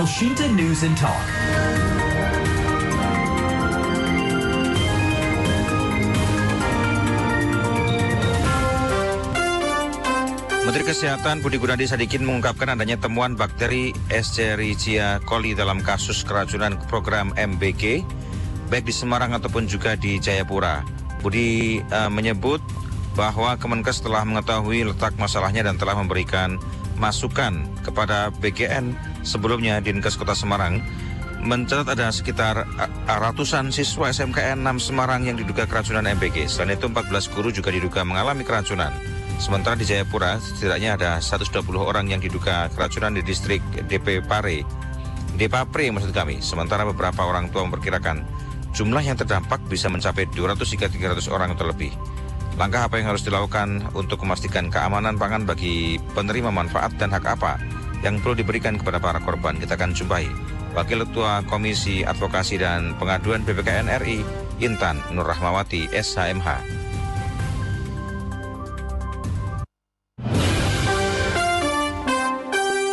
Elshinta News and Talk. Menteri Kesehatan Budi Gunadi Sadikin mengungkapkan adanya temuan bakteri Escherichia coli dalam kasus keracunan program MBG, baik di Semarang ataupun juga di Jayapura. Budi menyebut bahwa Kemenkes telah mengetahui letak masalahnya dan telah memberikan masukan kepada BGN. Sebelumnya Dinkes Kota Semarang mencatat ada sekitar ratusan siswa SMKN 6 Semarang yang diduga keracunan MBG. Selain itu 14 guru juga diduga mengalami keracunan. Sementara di Jayapura setidaknya ada 120 orang yang diduga keracunan di distrik Depapre maksud kami. Sementara beberapa orang tua memperkirakan jumlah yang terdampak bisa mencapai 200 hingga 300 orang atau lebih. Langkah apa yang harus dilakukan untuk memastikan keamanan pangan bagi penerima manfaat dan hak apa yang perlu diberikan kepada para korban? Kita akan jumpai Wakil Ketua Komisi Advokasi dan Pengaduan BPKN RI, Intan Nur Rahmawati, SHMH.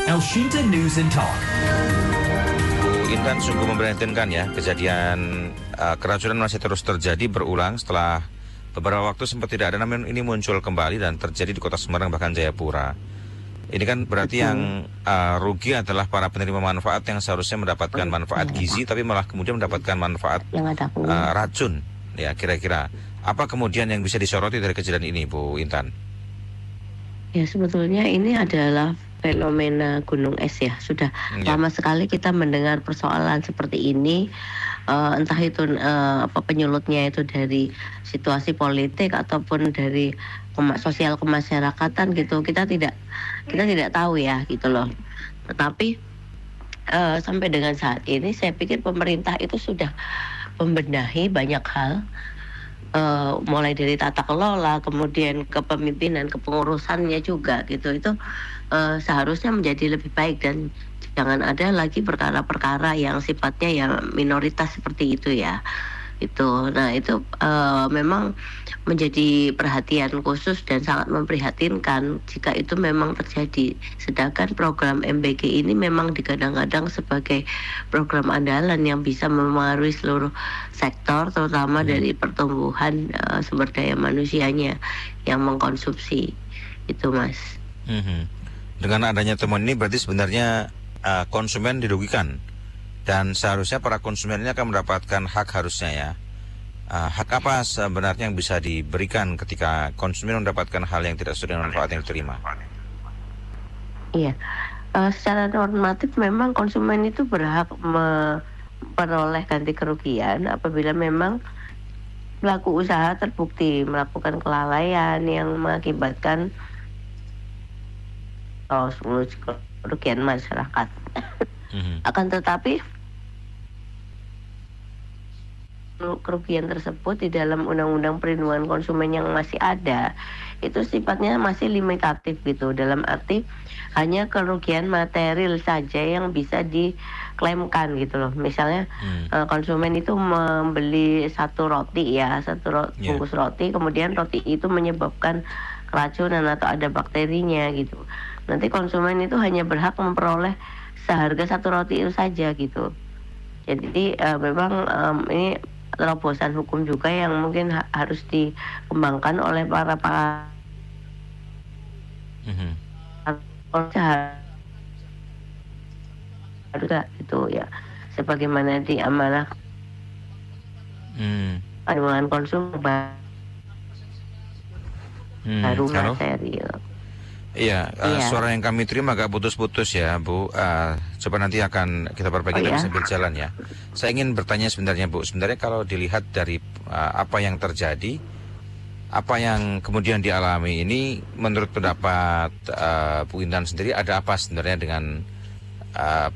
Elshinta News and Talk. Bu Intan, sungguh memprihatinkan ya, kejadian keracunan masih terus terjadi berulang setelah beberapa waktu sempat tidak ada, namun ini muncul kembali dan terjadi di Kota Semarang bahkan Jayapura. Ini kan berarti yang rugi adalah para penerima manfaat yang seharusnya mendapatkan manfaat gizi, tapi malah kemudian mendapatkan manfaat racun. Ya, kira-kira apa kemudian yang bisa disoroti dari kejadian ini, Bu Intan? Ya, sebetulnya ini adalah fenomena gunung es ya. Sudah lama sekali kita mendengar persoalan seperti ini. Entah itu penyulutnya itu dari situasi politik ataupun dari sosial kemasyarakatan gitu. Kita tidak tahu ya gitu loh. Tetapi sampai dengan saat ini saya pikir pemerintah itu sudah membenahi banyak hal. Mulai dari tata kelola, kemudian kepemimpinan, kepengurusannya juga gitu. Itu seharusnya menjadi lebih baik dan jangan ada lagi perkara-perkara yang sifatnya yang minoritas seperti itu ya. Nah itu memang menjadi perhatian khusus dan sangat memprihatinkan jika itu memang terjadi. Sedangkan program MBG ini memang digadang-gadang sebagai program andalan yang bisa memengaruhi seluruh sektor, terutama dari pertumbuhan sumber daya manusianya yang mengkonsumsi itu, Mas. Dengan adanya temuan ini berarti sebenarnya konsumen dirugikan. Dan seharusnya para konsumen ini akan mendapatkan hak harusnya ya. Hak apa sebenarnya yang bisa diberikan ketika konsumen mendapatkan hal yang tidak sesuai dengan manfaat yang diterima? Iya, secara normatif memang konsumen itu berhak memperoleh ganti kerugian apabila memang pelaku usaha terbukti melakukan kelalaian yang mengakibatkan kerugian masyarakat. Akan tetapi kerugian tersebut di dalam Undang-Undang Perlindungan Konsumen yang masih ada itu sifatnya masih limitatif gitu, dalam arti hanya kerugian material saja yang bisa diklaimkan gitu loh. Misalnya konsumen itu membeli satu bungkus roti, kemudian roti itu menyebabkan keracunan atau ada bakterinya gitu. Nanti konsumen itu hanya berhak memperoleh seharga satu roti itu saja gitu. Jadi memang ini terobosan hukum juga yang mungkin harus dikembangkan oleh para itu ya, sebagaimana diamanah perlindungan konsumen baru material. Iya, suara yang kami terima agak putus-putus ya, Bu. Coba nanti akan kita perbaiki sambil jalan ya. Saya ingin bertanya sebenarnya, Bu. Sebenarnya kalau dilihat dari apa yang terjadi, apa yang kemudian dialami ini, menurut pendapat Bu Intan sendiri, ada apa sebenarnya dengan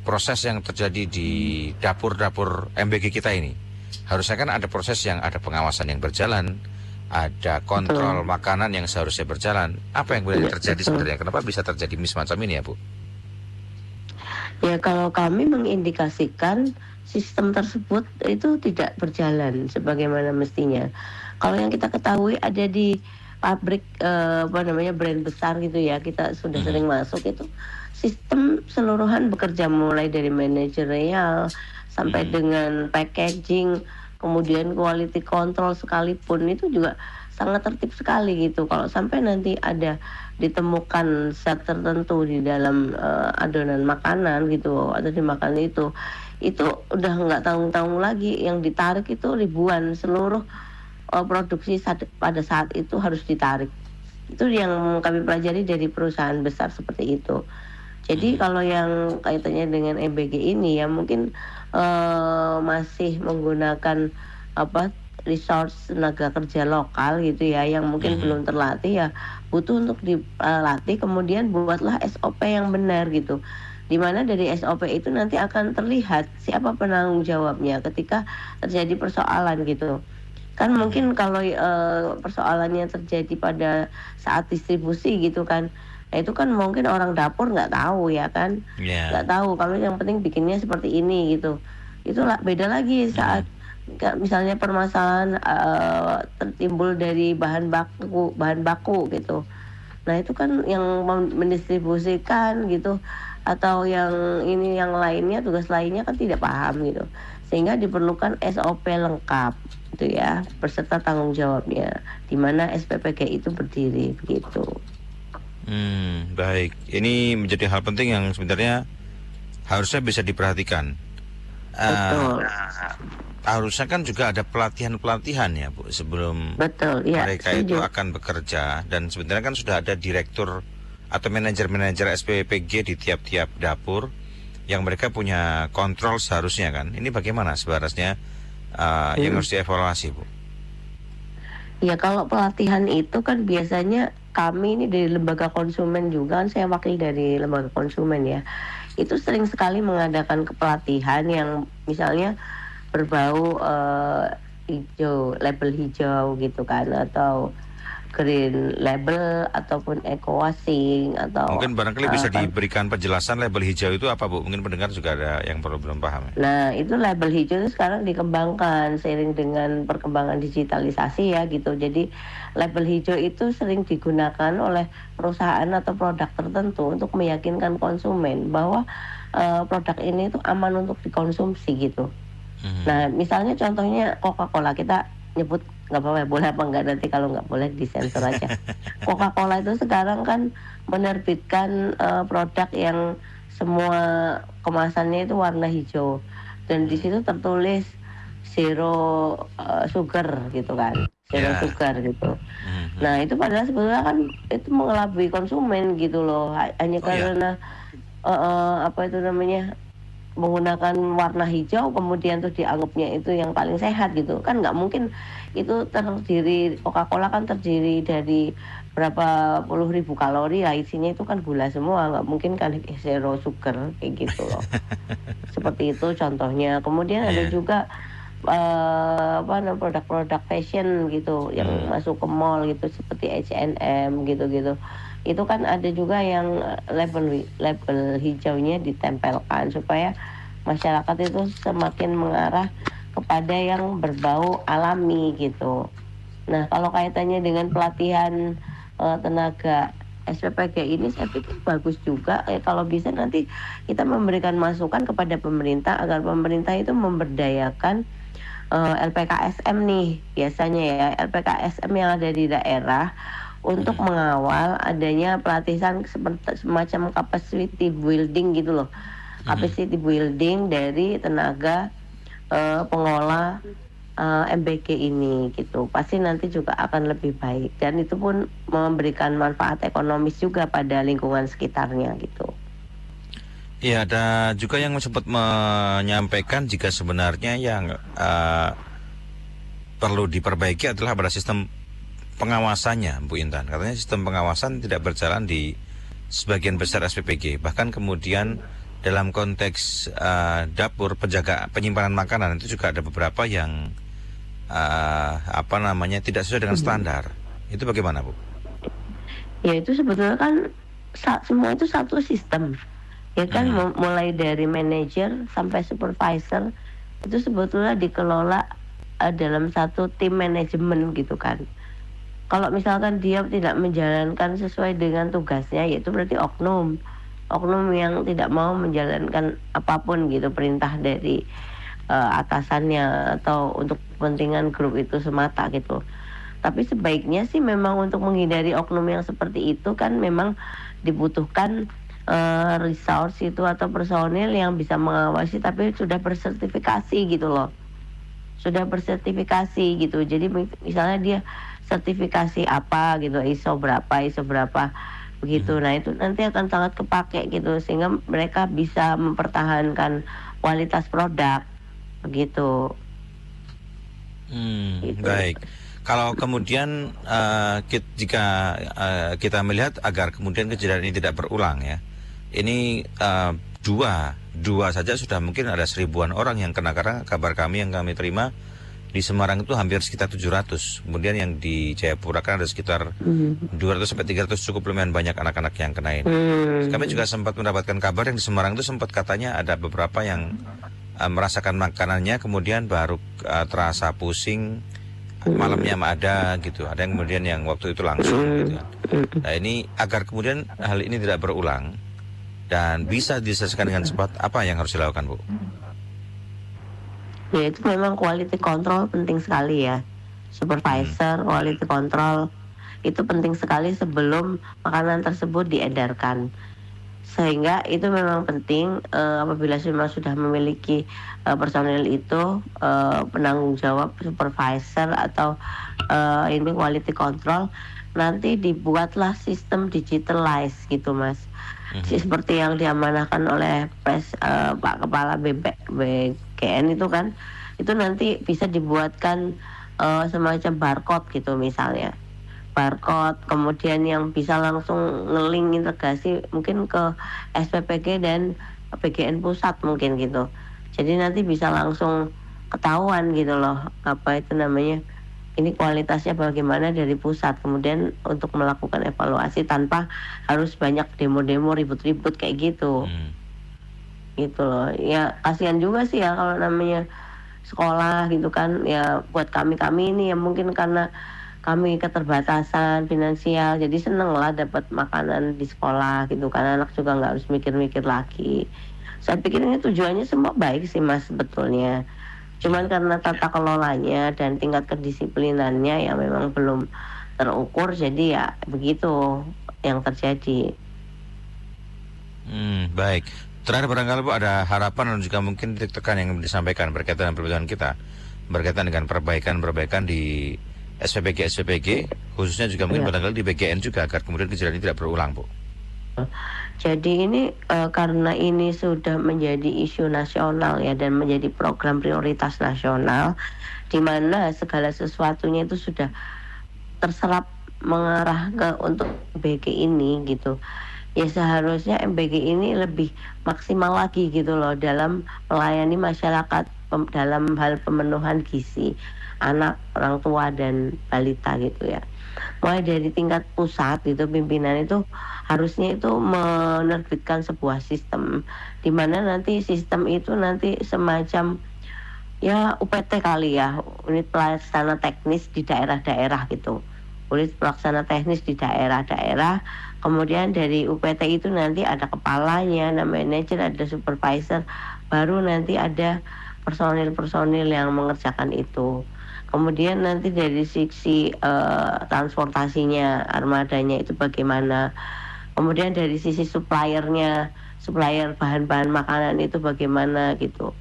proses yang terjadi di dapur-dapur MBG kita ini? Harusnya kan ada proses yang ada pengawasan yang berjalan, ada kontrol makanan yang seharusnya berjalan. Apa yang boleh terjadi sebenarnya? Kenapa bisa terjadi semacam ini ya, Bu? Ya, kalau kami mengindikasikan sistem tersebut itu tidak berjalan sebagaimana mestinya. Kalau yang kita ketahui ada di pabrik brand besar gitu ya, kita sudah sering masuk itu sistem seluruhan bekerja mulai dari manajerial sampai dengan packaging, kemudian quality control sekalipun itu juga sangat tertib sekali gitu. Kalau sampai nanti ada ditemukan zat tertentu di dalam adonan makanan gitu atau di makanan itu udah nggak tanggung-tanggung lagi, yang ditarik itu ribuan, seluruh produksi pada saat itu harus ditarik. Itu yang kami pelajari dari perusahaan besar seperti itu. Jadi kalau yang kaitannya dengan MBG ini ya mungkin masih menggunakan resource tenaga kerja lokal gitu ya, yang mungkin belum terlatih, ya butuh untuk dilatih, kemudian buatlah SOP yang benar gitu. Dimana dari SOP itu nanti akan terlihat siapa penanggung jawabnya ketika terjadi persoalan gitu. Kan mungkin kalau persoalannya terjadi pada saat distribusi gitu kan, nah itu kan mungkin orang dapur nggak tahu ya kan, nggak tahu kalau yang penting bikinnya seperti ini gitu. Itulah beda lagi saat misalnya permasalahan tertimbul dari bahan baku gitu. Nah itu kan yang mendistribusikan gitu, atau yang ini yang lainnya, tugas lainnya kan tidak paham gitu, sehingga diperlukan SOP lengkap gitu ya, beserta tanggung jawabnya, di mana SPPG itu berdiri begitu. Baik, ini menjadi hal penting yang sebenarnya harusnya bisa diperhatikan. Betul. Harusnya kan juga ada pelatihan-pelatihan ya Bu, sebelum mereka itu akan bekerja, dan sebenarnya kan sudah ada direktur atau manajer-manajer SPPG di tiap-tiap dapur yang mereka punya kontrol seharusnya kan. Ini bagaimana sebenarnya yang harus dievaluasi Bu? Ya kalau pelatihan itu kan biasanya kami ini dari lembaga konsumen juga, kan saya wakil dari lembaga konsumen ya, itu sering sekali mengadakan kepelatihan yang misalnya berbau hijau, label hijau gitu kan, atau green label ataupun eco washing, atau mungkin barangkali bisa diberikan penjelasan label hijau itu apa Bu? Mungkin pendengar juga ada yang belum paham. Nah itu label hijau itu sekarang dikembangkan seiring dengan perkembangan digitalisasi ya gitu. Jadi label hijau itu sering digunakan oleh perusahaan atau produk tertentu untuk meyakinkan konsumen bahwa produk ini itu aman untuk dikonsumsi gitu. Nah misalnya contohnya Coca-Cola, kita nyebut nggak apa-apa, boleh apa enggak nanti kalau nggak boleh disensor aja. Coca-Cola itu sekarang kan menerbitkan produk yang semua kemasannya itu warna hijau, dan di situ tertulis zero sugar gitu kan, zero sugar gitu. Nah itu padahal sebetulnya kan itu mengelabui konsumen gitu loh, hanya karena menggunakan warna hijau kemudian tuh dianggapnya itu yang paling sehat gitu kan. Nggak mungkin, itu terdiri, Coca-Cola kan terdiri dari berapa puluh ribu kalori ya, isinya itu kan gula semua, nggak mungkin kan zero sugar kayak gitu loh. Seperti itu contohnya. Kemudian ada juga produk-produk fashion gitu yang masuk ke mall gitu seperti H&M gitu-gitu. Itu kan ada juga yang label hijaunya ditempelkan supaya masyarakat itu semakin mengarah kepada yang berbau alami gitu. Nah kalau kaitannya dengan pelatihan tenaga SPPG ini, saya pikir bagus juga kalau bisa nanti kita memberikan masukan kepada pemerintah agar pemerintah itu memberdayakan LPKSM nih, biasanya ya LPKSM yang ada di daerah, untuk mengawal adanya pelatihan semacam capacity building gitu loh. Capacity building dari tenaga pengolah MBG ini gitu. Pasti nanti juga akan lebih baik, dan itu pun memberikan manfaat ekonomis juga pada lingkungan sekitarnya gitu. Iya, ada juga yang sempat menyampaikan jika sebenarnya yang perlu diperbaiki adalah pada sistem pengawasannya, Bu Intan. Katanya sistem pengawasan tidak berjalan di sebagian besar SPPG. Bahkan kemudian dalam konteks dapur penyimpanan makanan itu juga ada beberapa yang tidak sesuai dengan standar. Itu bagaimana, Bu? Ya itu sebetulnya kan semua itu satu sistem. Ya kan mulai dari manajer sampai supervisor itu sebetulnya dikelola dalam satu tim manajemen gitu kan. Kalau misalkan dia tidak menjalankan sesuai dengan tugasnya, yaitu berarti oknum. oknum yang tidak mau menjalankan apapun gitu perintah dari atasannya atau untuk kepentingan grup itu semata gitu. Tapi sebaiknya sih memang untuk menghindari oknum yang seperti itu kan memang dibutuhkan resource itu atau personil yang bisa mengawasi tapi sudah bersertifikasi gitu loh. Sudah bersertifikasi gitu. Jadi misalnya dia sertifikasi apa gitu, ISO berapa begitu. Nah, itu nanti akan sangat kepake gitu sehingga mereka bisa mempertahankan kualitas produk begitu. Gitu. Baik. Kalau kemudian jika kita melihat agar kemudian kejadian ini tidak berulang ya, ini dua saja sudah mungkin ada 1000-an orang yang kena, karena kabar kami yang kami terima di Semarang itu hampir sekitar 700. Kemudian yang di Jayapura kan ada sekitar 200 sampai 300, cukup lumayan banyak anak-anak yang kena ini. Kami juga sempat mendapatkan kabar yang di Semarang itu sempat katanya ada beberapa yang merasakan makanannya kemudian baru terasa pusing. Malamnya ada gitu, ada yang kemudian yang waktu itu langsung gitu kan. Nah, ini agar kemudian hal ini tidak berulang dan bisa diselesaikan dengan cepat, apa yang harus dilakukan, Bu? Ya, itu memang quality control penting sekali ya. Supervisor quality control itu penting sekali sebelum makanan tersebut diedarkan. Sehingga itu memang penting apabila memang sudah memiliki personel itu penanggung jawab supervisor atau ini quality control, nanti dibuatlah sistem digitalize gitu Mas. Seperti yang diamanahkan oleh Pak Kepala BGN itu kan, itu nanti bisa dibuatkan semacam barcode gitu misalnya. Barcode, kemudian yang bisa langsung nge-link integrasi mungkin ke SPPG dan BGN pusat mungkin gitu. Jadi nanti bisa langsung ketahuan gitu loh, apa itu namanya, ini kualitasnya bagaimana dari pusat. Kemudian untuk melakukan evaluasi tanpa harus banyak demo-demo ribut-ribut kayak gitu. Gitu loh. Ya kasihan juga sih ya kalau namanya sekolah gitu kan. Ya buat kami ini ya mungkin karena kami keterbatasan finansial, jadi seneng lah dapat makanan di sekolah gitu kan, anak juga nggak harus mikir-mikir lagi. Saya pikir ini tujuannya semua baik sih Mas sebetulnya, cuman karena tata kelolanya dan tingkat kedisiplinannya yang memang belum terukur, jadi ya begitu yang terjadi. Baik. Terakhir barangkali Bu ada harapan dan juga mungkin titik tekan yang disampaikan berkaitan dengan perbincangan kita, berkaitan dengan perbaikan di SPPG, khususnya juga mungkin barangkali di BGN juga, agar kemudian kejadian ini tidak berulang, Bu. Jadi ini karena ini sudah menjadi isu nasional ya, dan menjadi program prioritas nasional, di mana segala sesuatunya itu sudah terserap mengarah ke untuk MBG ini gitu. Ya seharusnya MBG ini lebih maksimal lagi gitu loh dalam melayani masyarakat dalam hal pemenuhan gizi anak, orang tua dan balita gitu ya. Mulai dari tingkat pusat gitu, pimpinan itu harusnya itu menerbitkan sebuah sistem di mana nanti sistem itu nanti semacam ya UPT kali ya, unit pelaksana teknis di daerah-daerah gitu. Unit pelaksana teknis di daerah-daerah. Kemudian dari UPT itu nanti ada kepalanya, ada manajer, ada supervisor, baru nanti ada personil-personil yang mengerjakan itu. Kemudian nanti dari sisi transportasinya, armadanya itu bagaimana. Kemudian dari sisi supplier bahan-bahan makanan itu bagaimana gitu.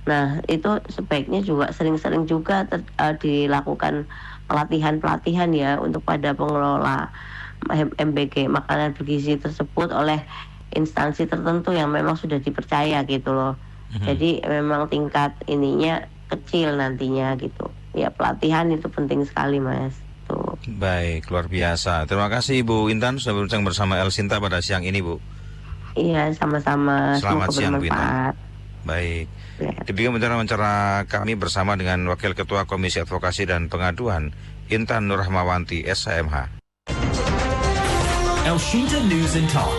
Nah itu sebaiknya juga sering-sering juga dilakukan pelatihan ya untuk pada pengelola MBG makanan bergizi tersebut oleh instansi tertentu yang memang sudah dipercaya gitu loh. Jadi memang tingkat ininya kecil nantinya gitu. Ya pelatihan itu penting sekali Mas. Tuh. Baik, luar biasa. Terima kasih Ibu Intan sudah berbincang bersama El Sinta pada siang ini, Bu. Iya, sama-sama. Selamat siang Bu Intan. Baik. Ya. Demikian wawancara kami bersama dengan Wakil Ketua Komisi Advokasi dan Pengaduan Intan Nurrahmawanti SHMH. El Shinta News and Talk.